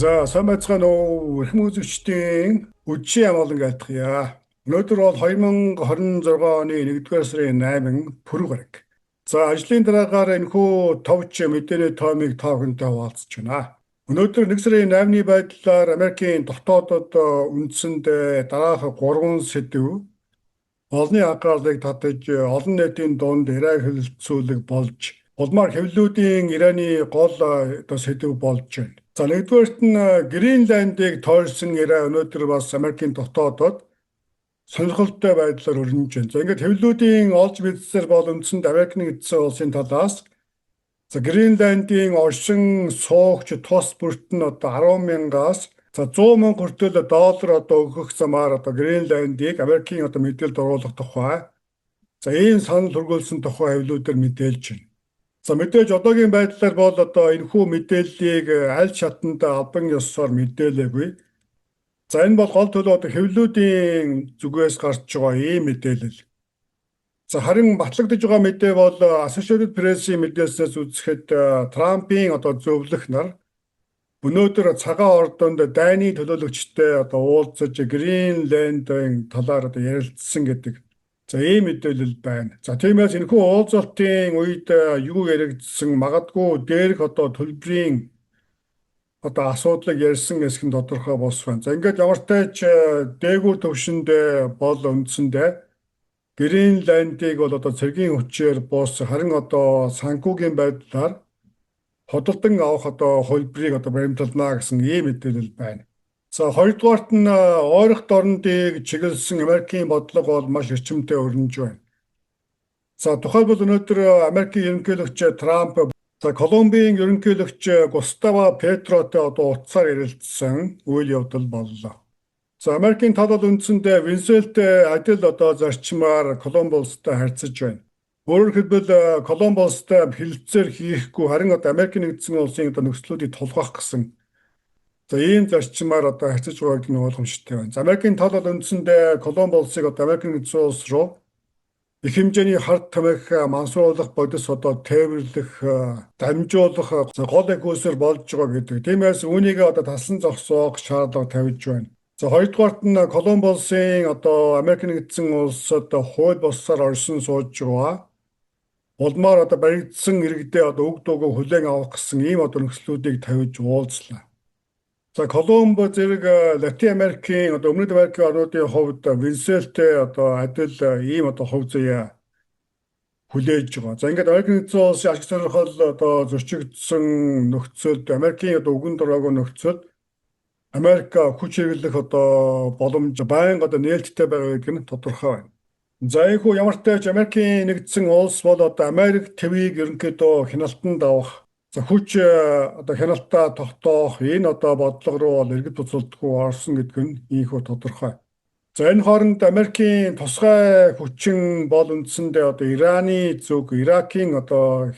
За сайн байцгаана уу эрхэм үзэгчдийн үдшийн амгалан айлтгая. Өнөөдөр бол 2026 оны 1-р сарын 8 пүрэв гараг. За ажлын дараагаар энэхүү товч мэдээний тоомыг та бүхэнтэй хуваалцаж байна. Өнөөдөр 1 сарын 8-ны байдлаар Америкийн дотоодод үндсэндээ дараах 3 сэдв олонний анхаарлыг татаж олон нийтийн дунд Иран хөлөлцүүлэг болж улмаар хэвлэлүүдийн Ираны гол сэдв болж байна. За нэгдүгээрт нь Гренландыг тойрсон Иран өнөөдөр бас Америкийн дотоодод сонирхолтой байдлаар өрнөж байна. За ингээд хэвлэлүүдийн олж мэдсээр бол үндсэнд Америк нэгдсэн улсын талаас Гренландын оршин суугч тус бүрт нь 10,000-аас 100,000 хүртэл доллар өгөх замаар Гренландыг Америкийн мэдээлэлд оруулах тухай ийм санал хүргүүлсэн тухай хэвлэлүүдээр мэдээлж байна. За мэдээж одоогийн байдлаар бол энэхүү мэдээллийг аль шатанд албан ёсоор мэдээлээгүй. За энэ бол гол төлөө хэвлэлүүдийн зүгээс гарч байгаа ийм мэдээлэл. За харин батлагдж байгаа мэдээ бол Associated Press-ийн мэдээлснээс үзэхэд Трампын зөвлөх нар өнөөдөр цагаан ордонд дайны төлөөлөгчтэй уулзаж Гренландын талаар ярилцсан гэдэг ийм мэдээлэл байна. За тиймээс энэхүү уулзалтын үед юу яригдсан магадгүй дээрх төлбөрийн асуудлыг ярьсан хэсэг нь тодорхой бос байна. За ингээд ямар ч тач дээгүүр төвшөнд бол үндсэндээ Гренландыг бол цэргийн хүчээр бус харин санхүүгийн байдлаар хөдөлгөн авах хөлбөрийг баримтална гэсэн ийм мэдээлэл байна. За хоёрдугаарт нь ойрох дорнодыг чиглэсэн Америкийн бодлого бол маш эрчимтэй өрнөж байна. За тухайлбал өнөөдөр Америкийн ерөнхийлөгч Трамп Колумбийн ерөнхийлөгч Густаво Петротой утсаар ярилцсан үйл явдал боллоо. За Америкийн тал бол үндсэндээ Венесуэлтэй адил зарчмаар Колумбустай харьцаж байна. Өөрөөр хэлбэл Колумбустай хилцээр хийхгүй харин Америкийн нэгдсэн улсын нөхцлүүдийг тулгах гэсэн ийм зарчмаар харьцаж байгааг нь ойлгомжтой байна. За Америкийн тал бол үндсэндээ Колумбусыг Америкийн нэгдсэн улс руу их хэмжээний хард тамхи мансруулах, бодис тээвэрлэх, дамжуулах гол экосфер болж байгаа гэдэг. Тиймээс үүнийг таслан зогсоох шаардлага тавьж байна. За хоёрдугаарт нь Колумбусын Америкийн нэгдсэн улсад хууль бусаар оршин сууж байгаа улмаар баригдсан иргэдээ уг дуугүй хүлээн авах гэсэн ийм нөхцлүүдийг тавьж уулзлаа. За Колумб зэрэг Латин Америкийн Өмнөд Америкийн орнуудын хувьд Венесуэлтэй адил ийм хувь заяа хүлээж байгаа. За ингээд Америкийн нэгдсэн улсын ашиг сонирхол зөрчигдсөн нөхцөлд Америкийн үгэн дураагүй нөхцөлд Америк хүч хэрэглэх боломж байнга нээлттэй байгаа гэдэг нь тодорхой байна. За ийхүү ямар ч тач Америкийн нэгдсэн улс бол Америк твийг ерөнхийдөө хяналтанд авах хүч хяналтаа тогтоох энэ бодлого руу иргэд буцалтгүй орсон гэдэг нь ийхүү тодорхой. За энэ хооронд Америкийн тусгай хүчин бол үндсэндээ Ираны зүг, Иракийн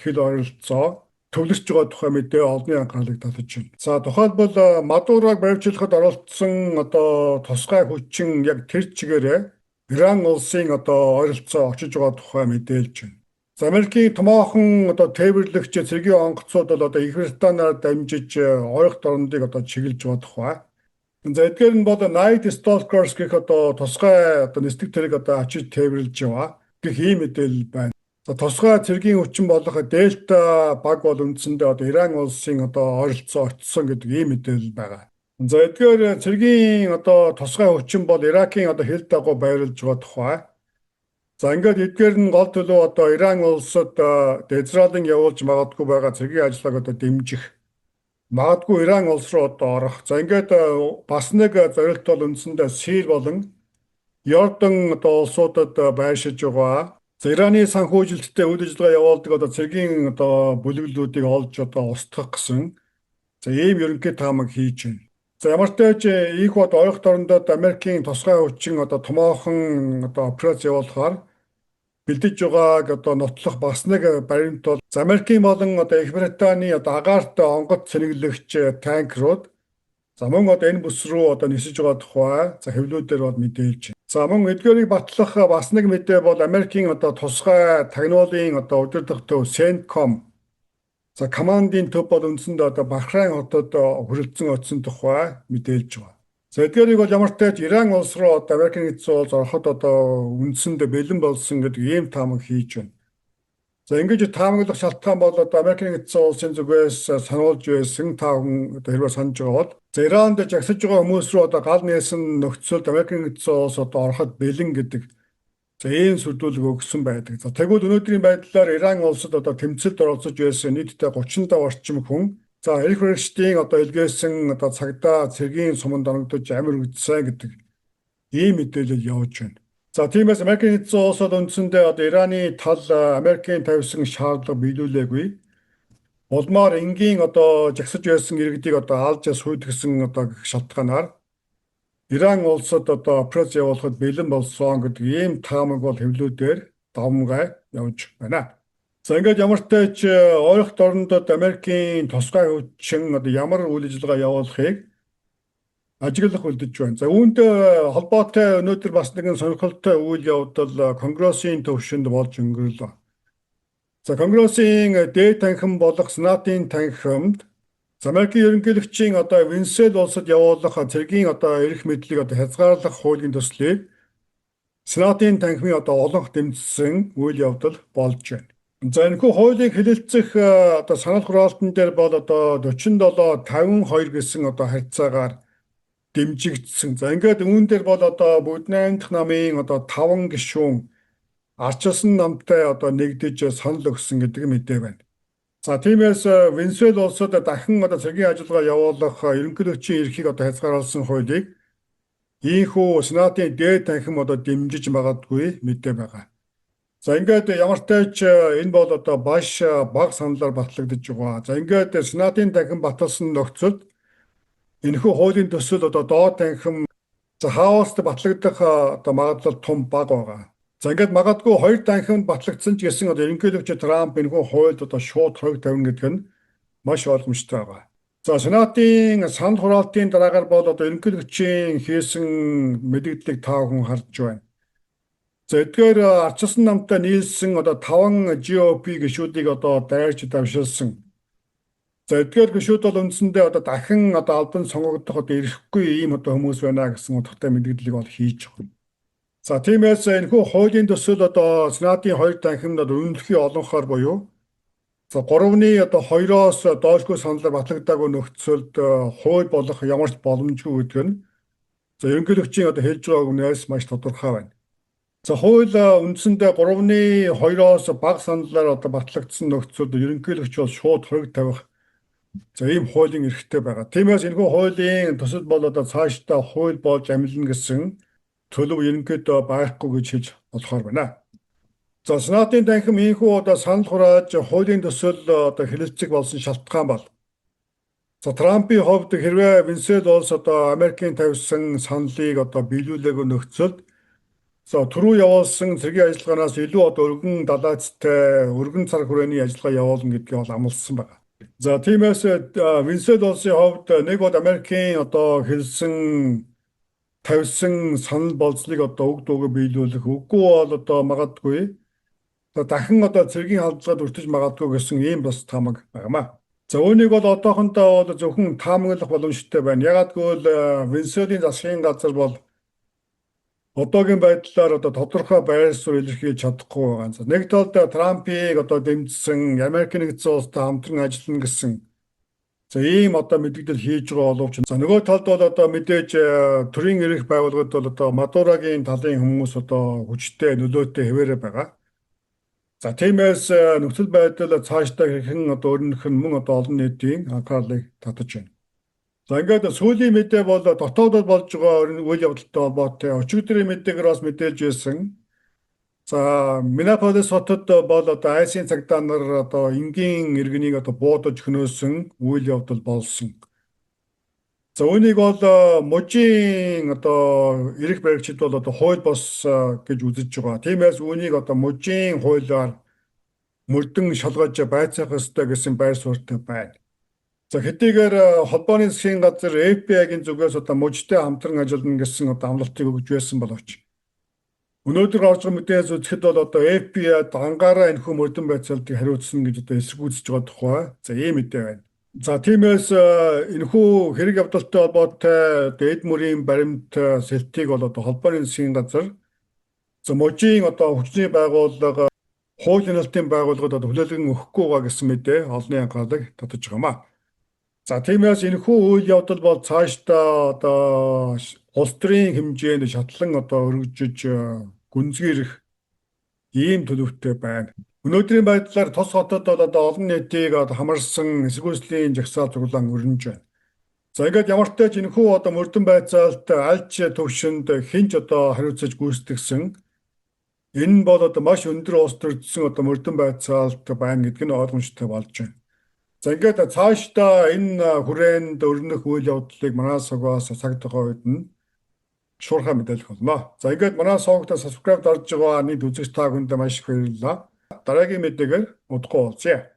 хил ойролцоо төвлөрч байгаа тухай мэдээ олонний анхаарлыг татаж байна. За тухайлбал Мадурог баривчлахад оролцсон тусгай хүчин яг тэр чигээрээ Иран улсын ойролцоо очиж байгаа тухай мэдээлж байна. За Америкийн томоохон тээвэрлэгч цэргийн онгоцууд бол Их Британаар дамжиж ойрох дорнодыг чиглэж байгаа тухай. За эдгээр нь бол Night Stalkers гэх тусгай нисдэг тэрэг очиж тээвэрлж байгаа гэх ийм мэдээлэл байна. За тусгай цэргийн хүчин болох Дельта баг бол үндсэндээ Иран улсын ойролцоо очсон гэдэг ийм мэдээлэл байгаа. За эдгээр цэргийн тусгай хүчин бол Иракийн хил дагуу байрлаж байгаа тухай. За ингээд эдгээр нь гол төлөө Иран улсад Израилийн явуулж магадгүй байгаа цэргийн ажлыг дэмжих. Магадгүй Иран улс руу орох. За ингээд бас нэг зорилт бол үндсэндээ Сирь болон Йордан улсуудад байршиж байгаа. За Ираны санхүүжилттэй үйл ажиллагаа явуулдаг цэргийн бүлэглүүдийг олж устгах гэсэн ийм ерөнхий таамаг хийж байна. За ямар ч тач их ойрох дорнодод Америкийн тусгай хүчин томоохон операц явуулахаар бэлдэж байгааг нотлох бас нэг баримт бол Америкийн болон Их Британий агаарт онгоц цэнэглэгч танкерууд мөн энэ бүс рүү нисэж байгаа тухай хэвлэлүүдээр бол мэдээлж байна. За мөн эдгээрийг батлах бас нэг мэдээ бол Америкийн тусгай тагнуулын удирдах төв CENTCOM За командын төв бол үндсэндээ одоо Бахрайн хотод хүрэлцэн очсон тухай мэдээлж байгаа. За эдгээрийг бол ямар ч тач Иран улс руу одоо Америкийн нэгдсэн улс ороход одоо үндсэндээ бэлэн болсон гэдэг ийм таамаг хийж байна. За ингэж таамаглах шалтгаан бол одоо Америкийн нэгдсэн улсын зүгээс сануулж байсан та хүн одоо хэрвээ санаж байгаа бол Иранд жагсаж байгаа хүмүүс рүү одоо гал нээсэн нөхцөлд Америкийн нэгдсэн улс одоо ороход бэлэн гэдэг ийм сүрдүүлэг өгсөн байдаг. За тэгвэл өнөөдрийн байдлаар Иран улсад одоо тэмцэлд оролцож байсан нийтдээ 35 орчим хүн за эрх баригчдын одоо илгээсэн одоо цагдаа цэргийн суманд орогдож амир үдсэн гэдэг ийм мэдээлэл явж байна. За тиймээс Америкийн нэгдсэн улсад үндсэндээ одоо Ираны тал Америкийн тавьсан шаардлага биелүүлээгүй. Улмаар энгийн одоо жагсаж байсан иргэдийг одоо алж сүйтгэсэн одоо шалтгаанаар Иран улсад одоо операц явуулахад бэлэн болсон гэдэг ийм таамаг бол хэвлүүдээр давмгай явж байна. За ингээд ямар ч тач ойролт орнуудад Америкийн тусгай хүчин одоо ямар үйл ажиллагаа явуулахыг ажиглах үлдэж байна. За үүнтэй холбоотой өнөөдөр бас нэгэн сонирхолтой үйл явдал Конгрессийн төвшөнд болж өнгөрлөө. За Конгрессийн дээд танхим болох Сенатын танхимд Америкийн ерөнхийлөгчийн одоо Венесуэл улсад явуулах цэргийн одоо эрх мэдлийг одоо хязгаарлах хуулийн төслийг Сенатын танхимын одоо олонх дэмжсэн үйл явдал болж байна. За энэ хуулийг хэлэлцэх одоо санал хураалтан дээр бол одоо 47-52 гэсэн одоо харьцаагаар дэмжигдсэн. За ингээд үүн дээр бол одоо Буднайн дахь намын одоо 5 гишүүн арчилсан намтай одоо нэгдэж санал өгсөн гэдэг мэдээ байна. За тиймээс Венесуэл улсад дахин одоо цэргийн ажиллагаа явуулах ерөнхийлөгчийн эрхийг одоо хязгааруулсан хуулийг ийхүү Сенатын дээд танхим одоо дэмжиж магадгүй мэдээ байгаа. За ингээд ямар ч тач энэ бол одоо баш бага саналаар батлагдж байгаа. За ингээд Сенатын танхим баталсан нөхцөлд энэхүү хуулийн төсөл одоо доод танхим за хаост батлагдах одоо магадлал том бага байгаа. За ингээд магадгүй хоёр танхимд батлагдсан ч гэсэн одоо ерөнхийлөгч Трамп энэхүү хуульд одоо шууд хориг тавина гэдэг нь маш ойлгомжтой байгаа. За Сенатын санал хураалтын дараагаар бол одоо ерөнхийлөгчийн хийсэн мэдээллийг та бүхэн харж байна. За эдгээр арчилсан намтай нийлсэн одоо 5 GOP гишүүдийг одоо дайрч давшилсан. За эдгээр гишүүд бол үндсэндээ одоо дахин одоо албан сонгогдох одоо ирэхгүй ийм одоо хүмүүс байна гэсэн утгатай мэдээллийг бол хийж байгаа. За тиймээс энэхүү хуулийн төсөл одоо Сенатын хоёр танхимд үнэлэхий олонхоор буюу за 3-ны одоо 2-оос доошгүй саналаар батлагдаагүй нөхцөлд хууль болох ямар ч боломжгүй гэдэг нь за ерөнхийлөгчийн одоо хэлж байгааг үнээс маш тодорхой байна. За хууль үндсэндээ 3-ны 2-оос бага саналаар одоо батлагдсан нөхцөлд ерөнхийлөгч бол шууд хориг тавих за ийм хуулийн эрхтэй байгаа. Тиймээс энэхүү хуулийн төсөл бол одоо цаашдаа хууль болж амилна гэсэн төлөв ерөнхийдөө байхгүй гэж хэлж болохоор байна. За Сенатын танхим ийхүү одоо санал хурааж хуулийн төсөл одоо хэлэлцэх болсон шалтгаан бол за Трампын хувьд хэрвээ Венесуэл улс одоо Америкийн тавьсан саналыг одоо биелүүлээгүй нөхцөлд за түрүү явуулсан цэргийн ажиллагаанаас илүү одоо өргөн далайцтай өргөн цар хүрээний ажиллагаа явуулна гэдгийг бол амласан байна. За тиймээс Венесуэл улсын хувьд нэг бол Америкийн одоо хэлсэн тавьсан санал болцлыг одоо уг дуугүй биелүүлэх үгүй бол одоо магадгүй дахин одоо цэргийн халдлагад өртөж магадгүй гэсэн ийм бас таамаг байнамаа. За үүнийг бол одоохондоо бол зөвхөн таамаглах боломжтой байна. Ягаад гэвэл Венесуэлийн засгийн газар бол одоогийн байдлаар одоо тодорхой байр суурь илэрхийлж чадахгүй байгаа. За нэг талд Трампыг одоо дэмжсэн Америкийн нэгдсэн улстай хамтран ажиллана гэсэн за ийм одоо мэдээлэл хийж байгаа боловч за нөгөө талд бол одоо мэдээж төрийн эрх байгууллагад бол одоо Мадурогийн талын хүмүүс одоо хүчтэй нөлөөтэй хэвээрээ байгаа. За тиймээс нөхцөл байдал цаашдаа хэрхэн одоо өөрнөх нь мөн одоо олон нийтийн анхаарлыг татаж байна. За ингээд сүүлийн мэдээ бол дотоодод болж байгаа үйл явдалтай холбоотой өчигдрийн мэдээгээр бас мэдээлж байсан. За Миннеаполис хотод бол одоо айсийн цагдаа нар одоо энгийн иргэнийг одоо буудаж хөнөөсөн үйл явдал болсон. За үүнийг бол мужийн одоо эрх баригчид бол одоо хууль бос гэж үзэж байгаа. Тиймээс үүнийг одоо мужийн хуулиар мөрдөн шалгаж байцаах ёстой гэсэн байр суурьтай байна. За хэдийгээр холбооны засгийн газар FBI-гийн зүгээс одоо мужтай хамтран ажиллана гэсэн одоо амлалтыг өгж байсан боловч Өнөөдөр гарч байгаа мэдээс үзэхэд бол одоо FBI ангаараа энэхүү мөрдөн байцаалтыг хариуцсан гэж одоо эсэргүүцэж байгаа тухай. За ийм мэдээ байна. За тиймээс энэхүү хэрэг явдалтай холбоотой эд мөрийн баримт сэлтийг бол одоо холбооны засгийн газар за мужийн одоо хүчний байгууллага хууль хяналтын байгууллагад одоо хүлээлгэн өгөхгүй байгаа гэсэн мэдээ олонний анхаарлыг татаж байгаамаа. За тиймээс энэхүү үйл явдал бол цаашдаа одоо улс төрийн хэмжээнд шатлан одоо өргөжж гүнзгийрэх ийм төлөвтэй байна. Өнөөдрийн байдлаар тос хотод бол одоо олон нийтийг одоо хамарсан эсэргүүцлийн жагсаал цуглаан өрнөж байна. За ингээд ямар ч тач энэхүү одоо мөрдөн байцаалт альч төвшөнд хинч одоо хариуцаж гүйцэтгсэн энэ нь бол одоо маш өндөр улс төрсөн одоо мөрдөн байцаалт байна гэдг нь ойлгомжтой болж байна. За ингээд цаашдаа энэ хүрээнд өрнөх үйл явдлыг манай согоос цаг тухайн үед нь шуурхай мэдээлэх болно. За ингээд манай согогт subscribe дарж байгаа нийт үзэгч та бүхэнд маш их баярлалаа. Дараагийн мэдээгээр удахгүй уулзъя.